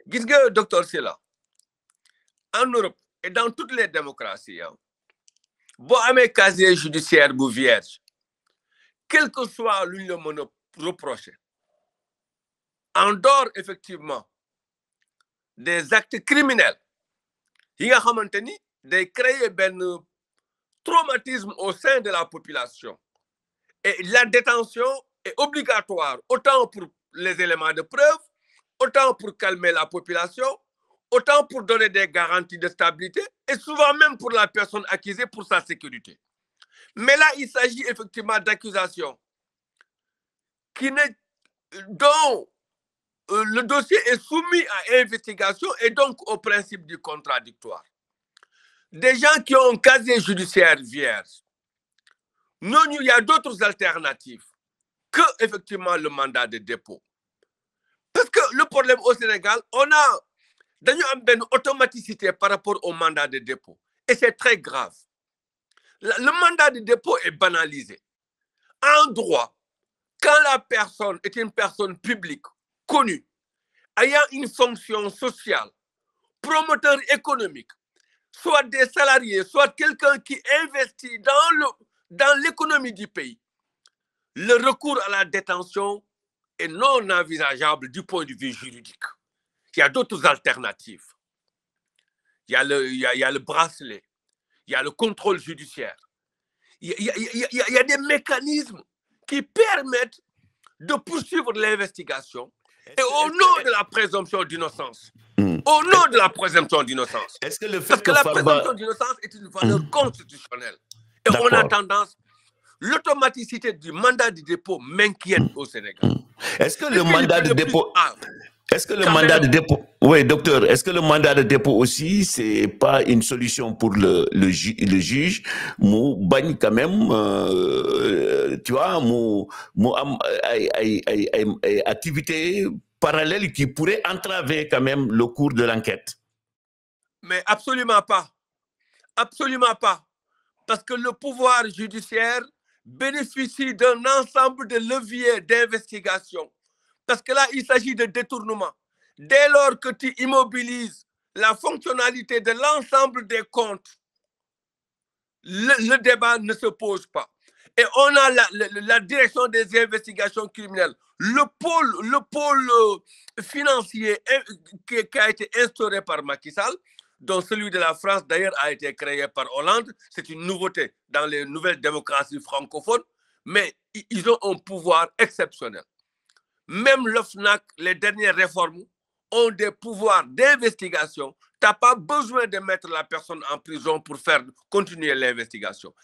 Gis nga docteur Sylla, en Europe et dans toutes les démocraties, boo amee casier judiciaire bu vierge, quel que soit lu ñu la mën a reprocher, en dehors effectivement des actes criminels yi nga xamante ni day créer benn traumatisme au sein de la population, et la détention est obligatoire autant pour les éléments de preuve, autant pour calmer la population, autant pour donner des garanties de stabilité et souvent même pour la personne accusée pour sa sécurité. Mais là, il s'agit effectivement d'accusations dont le dossier est soumis à investigation et donc au principe du contradictoire. Des gens qui ont un casier judiciaire vierge, non, il y a d'autres alternatives que effectivement le mandat de dépôt. Parce que le problème au Sénégal, on a une automaticité par rapport au mandat de dépôt. Et c'est très grave. Le mandat de dépôt est banalisé. En droit, quand la personne est une personne publique, connue, ayant une fonction sociale, promoteur économique, soit des salariés, soit quelqu'un qui investit dans l'économie du pays, le recours à la détention est non envisageable du point de vue juridique. Il y a d'autres alternatives. Il y a le bracelet, il y a le contrôle judiciaire. Il y a des mécanismes qui permettent de poursuivre l'investigation et au nom de la présomption d'innocence. Au nom de la présomption d'innocence. Est-ce que le fait Parce que la présomption d'innocence est une valeur constitutionnelle. Et on a tendance, l'automaticité du mandat de dépôt m'inquiète au Sénégal. Est-ce que le mandat de dépôt... Est-ce que le mandat de dépôt... Oui, docteur, est-ce que le mandat de dépôt aussi, c'est pas une solution pour le juge, mou bagne quand même, tu vois, mou activité parallèle qui pourrait entraver quand même le cours de l'enquête? Mais absolument pas. Absolument pas. Parce que le pouvoir judiciaire bénéficie d'un ensemble de leviers d'investigation. Parce que là, il s'agit de détournement. Dès lors que tu immobilises la fonctionnalité de l'ensemble des comptes, le débat ne se pose pas. Et on a la direction des investigations criminelles, le pôle financier qui a été instauré par Macky Sall, dont celui de la France d'ailleurs a été créé par Hollande. C'est une nouveauté dans les nouvelles démocraties francophones, mais ils ont un pouvoir exceptionnel. Même l'OFNAC, les dernières réformes, ont des pouvoirs d'investigation. Tu n'as pas besoin de mettre la personne en prison pour faire continuer l'investigation.